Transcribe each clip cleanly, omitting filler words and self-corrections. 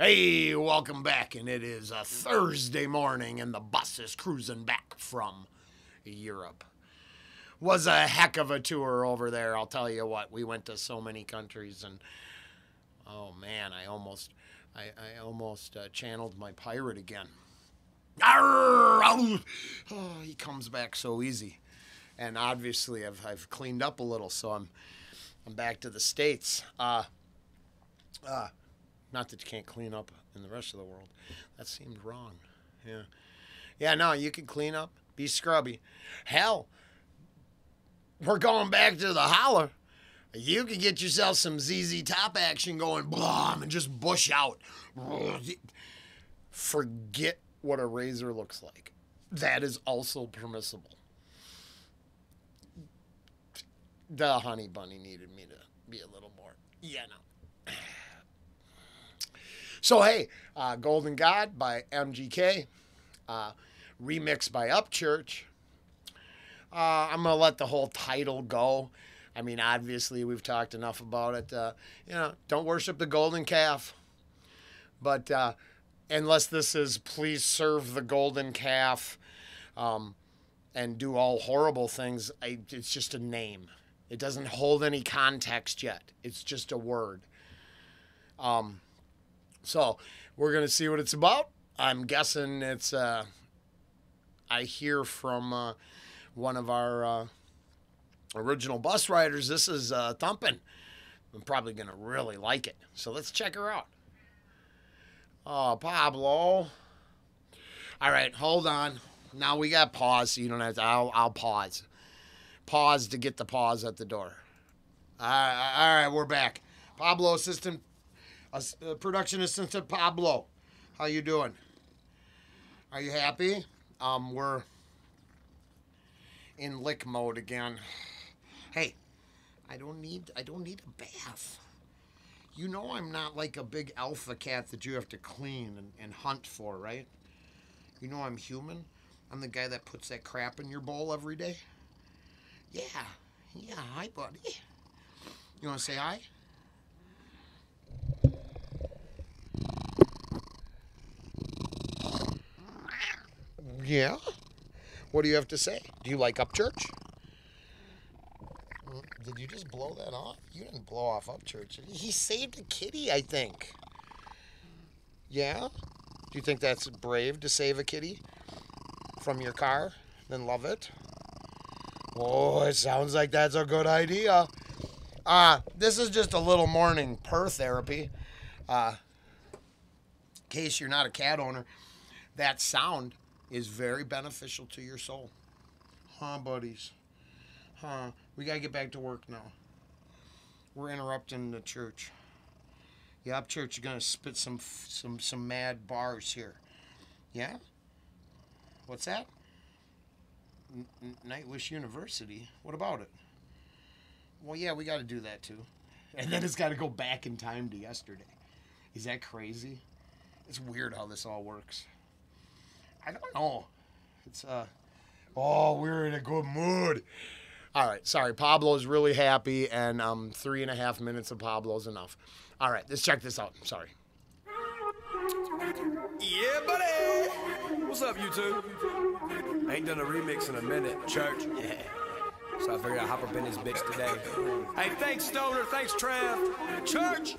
Hey, welcome back, and it is a Thursday morning, and the bus is cruising back from Europe. Was a heck of a tour over there, I'll tell you what. We went to so many countries, and oh man, I almost channeled my pirate again. Arr! Oh, he comes back so easy, and obviously I've cleaned up a little, so I'm back to the States. Not that you can't clean up in the rest of the world. That seemed wrong. Yeah. Yeah, no, you can clean up, be scrubby. Hell, we're going back to the holler. You can get yourself some ZZ Top action going, blam, and just bush out. Forget what a razor looks like. That is also permissible. The honey bunny needed me to be a little more, no. So, hey, Golden God by MGK, remixed by UPCHURCH. I'm going to let the whole title go. I mean, obviously, we've talked enough about it. Don't worship the golden calf. But unless this is please serve the golden calf and do all horrible things, it's just a name. It doesn't hold any context yet. It's just a word. So we're going to see what it's about. I'm guessing it's, I hear from one of our original bus riders, this is thumping. I'm probably going to really like it. So let's check her out. Oh, Pablo. All right, hold on. Now we got pause, so you don't have to, I'll pause. Pause to get the pause at the door. All right, we're back. Pablo, assistant. Production assistant Pablo, how you doing? Are you happy? We're in lick mode again. Hey, I don't need a bath. You know I'm not like a big alpha cat that you have to clean and hunt for, right? You know I'm human. I'm the guy that puts that crap in your bowl every day. Yeah, hi buddy. You want to say hi? Yeah? What do you have to say? Do you like UPCHURCH? Did you just blow that off? You didn't blow off UPCHURCH. He saved a kitty, I think. Yeah? Do you think that's brave to save a kitty from your car? Then love it? Oh, it sounds like that's a good idea. This is just a little morning purr therapy. In case you're not a cat owner, that sound is very beneficial to your soul. Huh, buddies? Huh? We gotta get back to work now. We're interrupting the church. Yeah, UPCHURCH, you're gonna spit some mad bars here. Yeah? What's that? Nightwish University? What about it? Well, yeah, we gotta do that too. And then it's gotta go back in time to yesterday. Is that crazy? It's weird how this all works. I don't know. It's, oh, we're in a good mood. All right, sorry. Pablo's really happy, and 3.5 minutes of Pablo's enough. All right, let's check this out. Sorry. Yeah, buddy. What's up, you two? I ain't done a remix in a minute, church. Yeah. So I figured I'd hop up in this bitch today. Hey, thanks, Stoner. Thanks, Trav. Church.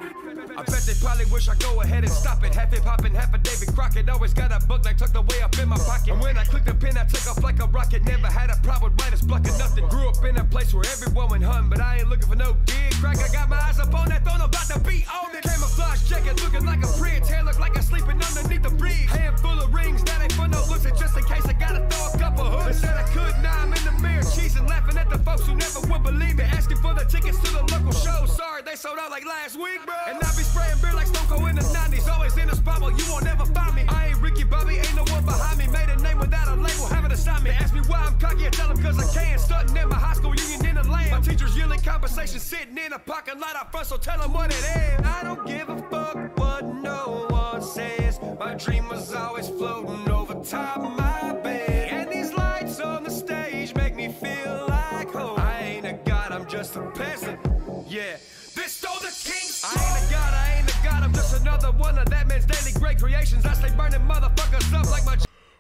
I bet they probably wish I go ahead and stop it. Half hip hopping, half a David Crockett. Always got a book like tucked away up in my pocket. And when I clicked the pin, I took off like a rocket. Never had a problem with writers blocking nothing. Grew up in a place where everyone went hunting, but I ain't looking for no gig crack. I got my eyes up on that throne, I'm about to be on it. Camouflage jacket looking like a prince. Hair look like I'm sleeping underneath the bridge. Handful of rings, that ain't for no looks. It's just in case I gotta throw a couple hooks. They said I could, now I'm in the mirror cheesing, laughing at the folks who never would believe me. Asking for the tickets to the local show. Sorry, they sold out like last week, bro. And I be spraying beer like Stone Cold in the 90s. Always in a spot where you won't never find me. I ain't Ricky Bobby, ain't no one behind me. Made a name without a label, having to sign me. Ask me why I'm cocky, I tell them cause I can. Stunting in my high school union in the land. My teachers yelling conversation, sitting in a parking lot out front, so tell them what it is. I don't give a fuck what no one says. My dream was always floating over top of my bed. And these lights on the stage make me feel like home. I ain't a god, I'm just a peasant. Yeah. This stole the king's soul. I ain't a god, I'm just a one of that man's daily great creations. I stay burning motherfuckers up like my...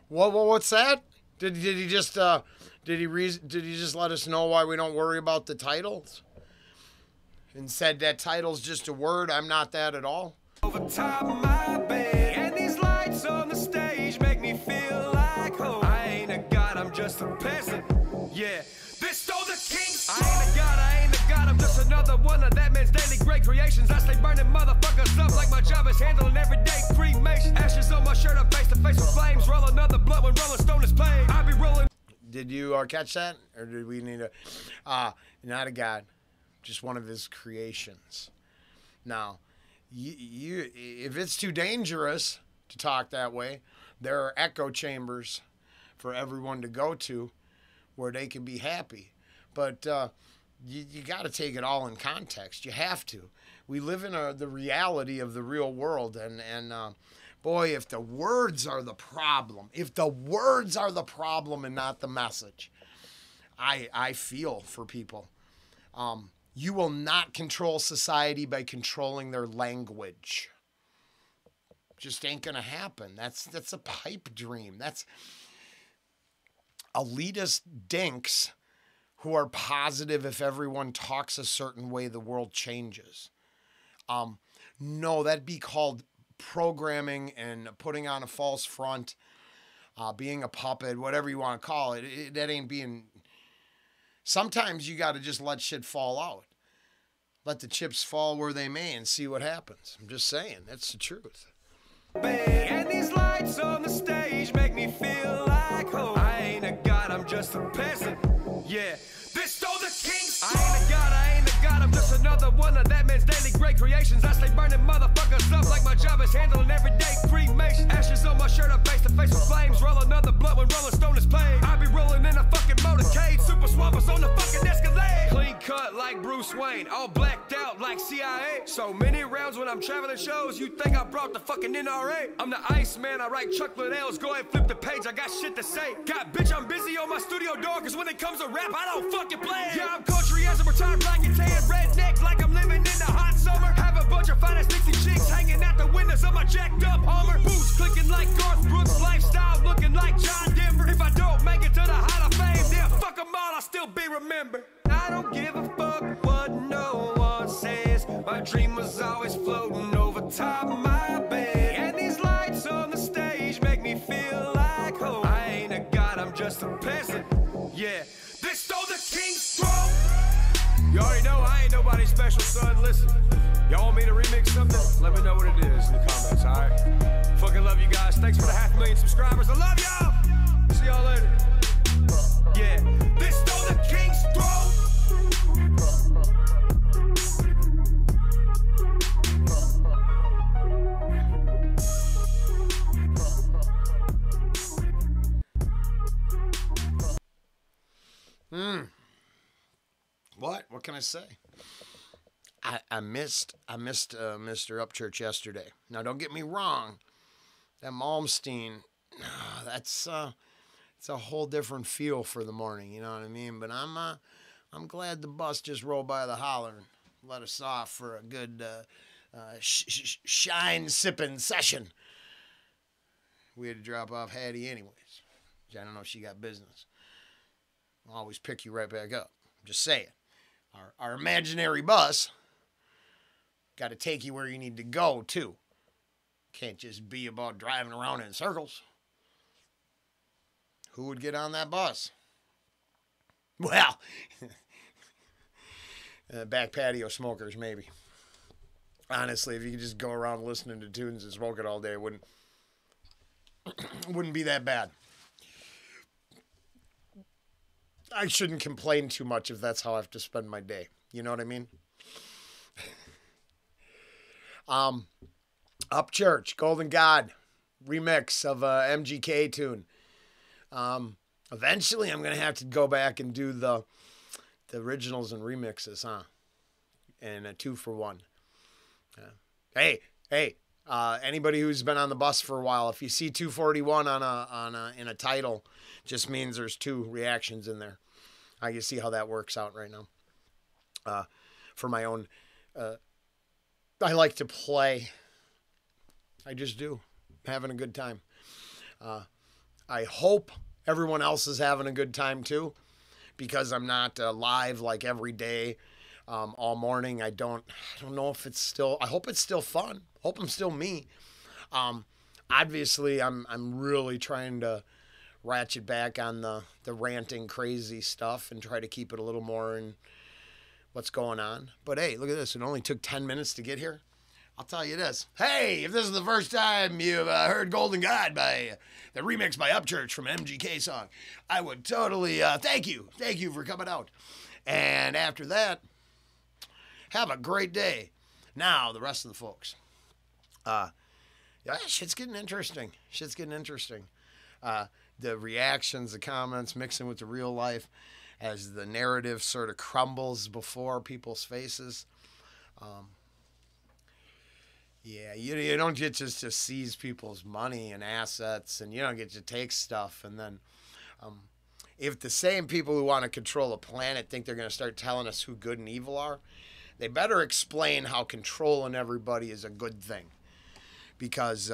What's that? Did he just let us know why we don't worry about the titles? And said that title's just a word. I'm not that at all. Over top of my bed, and these lights on the stage make me feel like home. I ain't a god, I'm just a peasant. Yeah, this stole the kings. I ain't a god, I'm just another one of that man's daily great creations. I stay burning motherfuckers up like my job is handling everyday cremation. Ashes on my shirt, I'm face to face with flames. Roll another blunt when Rolling Stone is playing. I be rolling. Did you catch that? Or did we need a... not a god. Just one of his creations. Now, if it's too dangerous to talk that way, there are echo chambers for everyone to go to where they can be happy. But you got to take it all in context. You have to. We live in the reality of the real world. And boy, if the words are the problem, and not the message, I feel for people. You will not control society by controlling their language. Just ain't gonna happen. That's a pipe dream. That's elitist dinks who are positive if everyone talks a certain way, the world changes. No, that'd be called programming and putting on a false front, being a puppet, whatever you want to call it. That ain't being... Sometimes you got to just let shit fall out. Let the chips fall where they may and see what happens. I'm just saying, that's the truth. And these lights on the stage make me feel like home. I ain't a god, I'm just a peasant. Yeah, this stole the kings. I ain't a god, I'm just another one of that man's daily great creations. I stay burning motherfuckers up like my job is handling everyday cremation. Ashes on my shirt, I'm face to face with flames. Roll another blunt when Rolling Stone is playing. I be rolling in a fucking motorcade. Super swampers on the fucking Escalade. Clean cut like Bruce Wayne, all blacked out like CIA. So many rounds when I'm traveling shows, you think I brought the fucking NRA. I'm the Iceman, I write chocolate L's. Go ahead, flip the page, I got shit to say. God, bitch, I'm busy on my studio door, cause when it comes to rap, I don't fucking play. Yeah, I'm country as a retired black and tan redneck, like I'm living in the hot summer. Have a bunch of fine ass Dixie chicks hanging out the windows of my jacked up Hummer. Boots clicking like Garth Brooks, lifestyle looking like John Denver. If I don't make it to the Hall of Fame, then fuck them all, I'll still be remembered. I don't give a fuck what no one says. My dream was always floating over top of my bed. And these lights on the stage make me feel like home. I ain't a god, I'm just a peasant. Yeah, this stole the king's throne. You already know I ain't nobody special, son. Listen, y'all want me to remix something? Let me know what it is in the comments, alright? Fucking love you guys. Thanks for the 500,000 subscribers. I love y'all. See y'all later. Yeah, this stole the king's throne. What can I say? I missed Mr. Upchurch yesterday. Now, don't get me wrong. That Malmsteen, it's a whole different feel for the morning. You know what I mean? But I'm glad the bus just rolled by the holler and let us off for a good shine sipping session. We had to drop off Hattie anyways. I don't know if she got business. I'll always pick you right back up. I'm just saying. Our imaginary bus got to take you where you need to go, too. Can't just be about driving around in circles. Who would get on that bus? Well, back patio smokers, maybe. Honestly, if you could just go around listening to tunes and smoking all day, it wouldn't be that bad. I shouldn't complain too much if that's how I have to spend my day. You know what I mean? UPCHURCH, Golden God, remix of a MGK tune. Eventually I'm going to have to go back and do the originals and remixes, and a 2-for-1. Hey, anybody who's been on the bus for a while, if you see 241 in a title, just means there's 2 reactions in there. I can see how that works out right now. For my own, I like to play I just do. Having a good time. I hope everyone else is having a good time too, because I'm not live like every day all morning. I don't know if it's still, I hope it's still fun. Hope I'm still me. Obviously, I'm really trying to ratchet back on the ranting crazy stuff and try to keep it a little more in what's going on. But hey, look at this. It only took 10 minutes to get here. I'll tell you this. Hey, if this is the first time you've heard Golden God by the remix by UPCHURCH from MGK song, I would totally thank you. Thank you for coming out. And after that, have a great day. Now, the rest of the folks. Yeah, shit's getting interesting. Shit's getting interesting. The reactions, the comments, mixing with the real life as the narrative sort of crumbles before people's faces. Yeah, you don't get just to seize people's money and assets, and you don't get to take stuff. And then if the same people who want to control a planet think they're going to start telling us who good and evil are, they better explain how controlling everybody is a good thing. Because,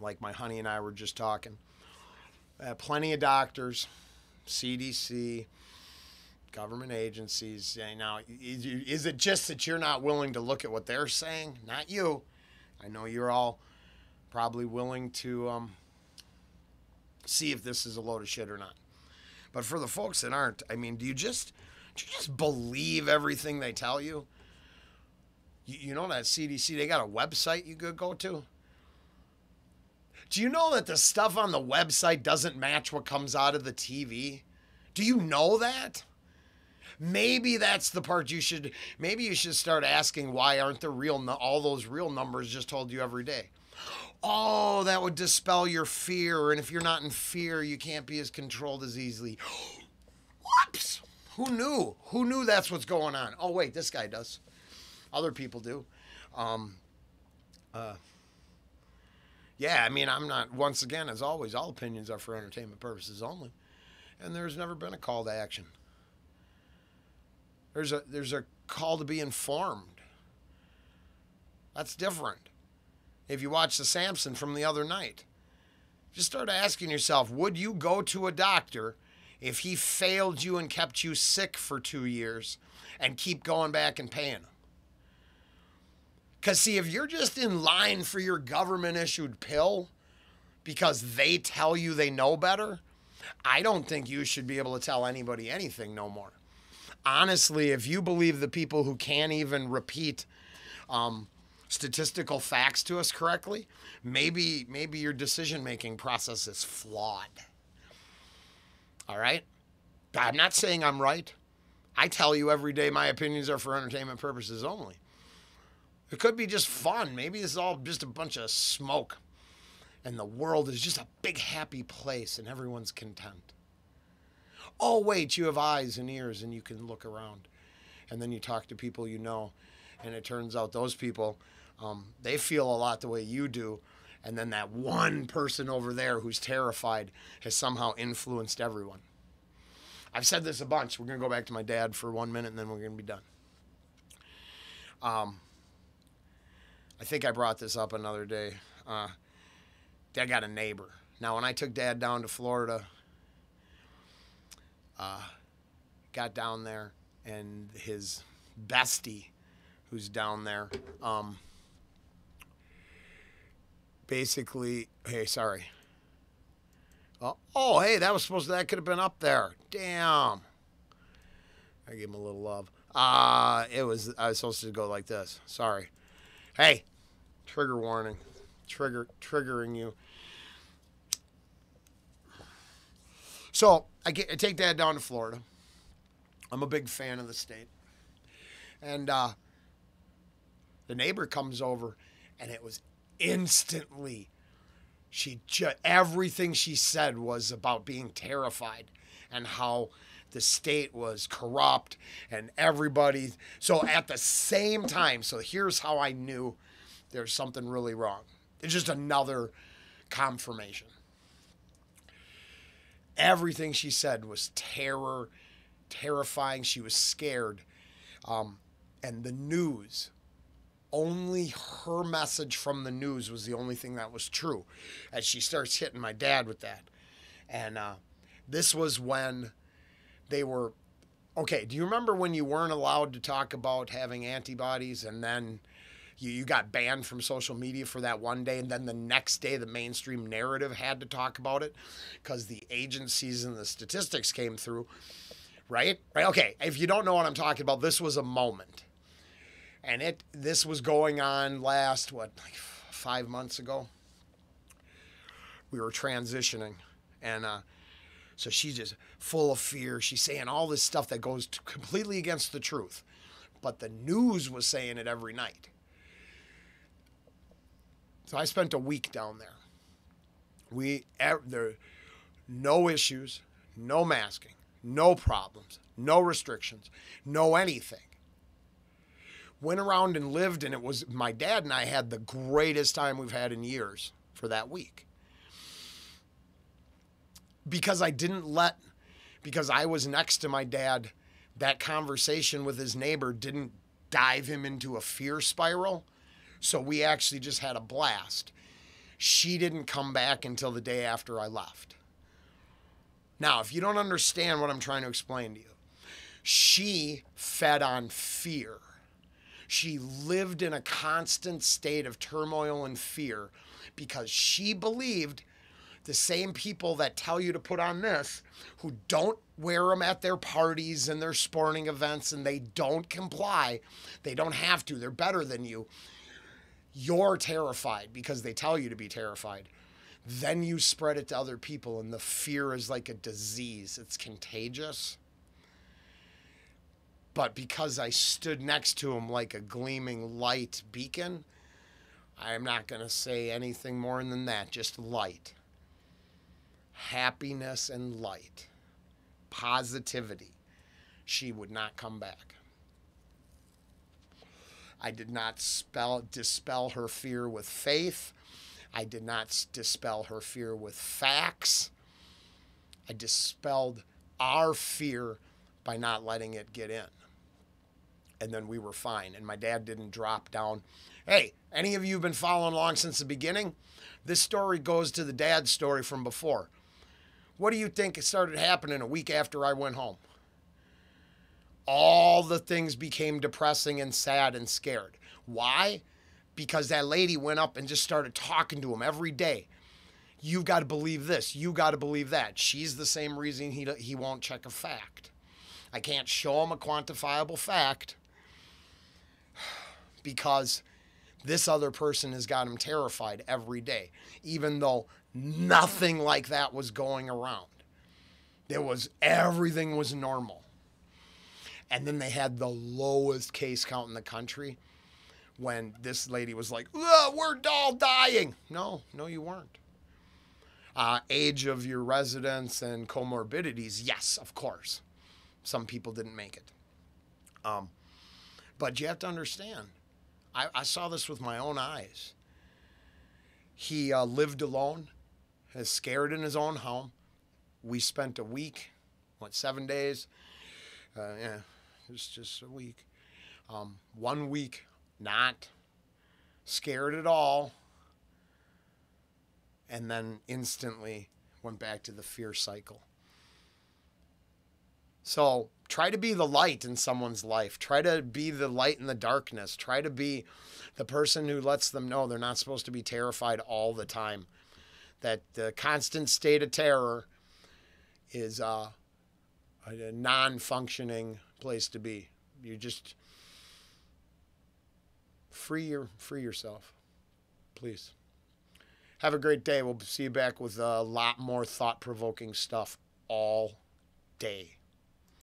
like my honey and I were just talking, plenty of doctors, CDC, government agencies. Now, is it just that you're not willing to look at what they're saying? Not you. I know you're all probably willing to see if this is a load of shit or not. But for the folks that aren't, I mean, do you just believe everything they tell you? You know that CDC, they got a website you could go to? Do you know that the stuff on the website doesn't match what comes out of the TV? Do you know that? Maybe that's the part you should start asking, why aren't the all those real numbers just told you every day? Oh, that would dispel your fear, and if you're not in fear, you can't be as controlled as easily. Whoops! Who knew? Who knew that's what's going on? Oh, wait, this guy does. Other people do. Yeah, I mean, I'm not, once again, as always, all opinions are for entertainment purposes only. And there's never been a call to action. There's a call to be informed. That's different. If you watch the Samson from the other night, just start asking yourself, would you go to a doctor if he failed you and kept you sick for 2 years and keep going back and paying him? Because, see, if you're just in line for your government-issued pill because they tell you they know better, I don't think you should be able to tell anybody anything no more. Honestly, if you believe the people who can't even repeat statistical facts to us correctly, maybe your decision-making process is flawed. All right? I'm not saying I'm right. I tell you every day my opinions are for entertainment purposes only. It could be just fun. Maybe it's all just a bunch of smoke. And the world is just a big happy place and everyone's content. Oh, wait, you have eyes and ears and you can look around. And then you talk to people you know. And it turns out those people, they feel a lot the way you do. And then that one person over there who's terrified has somehow influenced everyone. I've said this a bunch. We're going to go back to my dad for 1 minute and then we're going to be done. I think I brought this up another day. Dad got a neighbor. Now, when I took Dad down to Florida, got down there, and his bestie, who's down there, basically, hey, sorry. Oh, hey, that could have been up there. Damn. I gave him a little love. I was supposed to go like this. Sorry. Hey, trigger warning. Triggering you. So I take Dad down to Florida. I'm a big fan of the state. And the neighbor comes over, and it was instantly, everything she said was about being terrified and how the state was corrupt and everybody. So at the same time, so here's how I knew there's something really wrong. It's just another confirmation. Everything she said was terrifying. She was scared. And the news only her message from the news was the only thing that was true. As she starts hitting my dad with that. And this was when they were, okay, do you remember when you weren't allowed to talk about having antibodies, and then you got banned from social media for that one day, and then the next day the mainstream narrative had to talk about it because the agencies and the statistics came through, right? Okay, if you don't know what I'm talking about, this was a moment. And this was going on like 5 months ago. We were transitioning, and so she's just full of fear. She's saying all this stuff that goes completely against the truth, but the news was saying it every night. So I spent a week down there. There no issues, no masking, no problems, no restrictions, no anything. Went around and lived, and it was my dad and I had the greatest time we've had in years for that week. Because because I was next to my dad, that conversation with his neighbor didn't dive him into a fear spiral. So we actually just had a blast. She didn't come back until the day after I left. Now, if you don't understand what I'm trying to explain to you, she fed on fear. She lived in a constant state of turmoil and fear because she believed the same people that tell you to put on this, who don't wear them at their parties and their sporting events, and they don't comply, they don't have to, they're better than you. You're terrified because they tell you to be terrified. Then you spread it to other people, and the fear is like a disease. It's contagious. But because I stood next to him like a gleaming light beacon, I'm not going to say anything more than that, just light. Happiness and light. Positivity. She would not come back. I did not dispel her fear with faith. I did not dispel her fear with facts. I dispelled our fear by not letting it get in. And then we were fine. And my dad didn't drop down. Hey, any of you have been following along since the beginning? This story goes to the dad's story from before. What do you think started happening a week after I went home? All the things became depressing and sad and scared. Why? Because that lady went up and just started talking to him every day. You got to believe this. You got to believe that. She's the same reason he won't check a fact. I can't show him a quantifiable fact because this other person has got him terrified every day, even though nothing like that was going around. Everything was normal. And then they had the lowest case count in the country when this lady was like, we're all dying. No, you weren't. Age of your residents and comorbidities, yes, of course. Some people didn't make it. But you have to understand, I saw this with my own eyes. He lived alone, is scared in his own home. We spent a week, 7 days? Yeah, it was just a week. 1 week, not scared at all. And then instantly went back to the fear cycle. So try to be the light in someone's life. Try to be the light in the darkness. Try to be the person who lets them know they're not supposed to be terrified all the time. That the constant state of terror is a non-functioning place to be. You just free yourself, please. Have a great day. We'll see you back with a lot more thought-provoking stuff all day.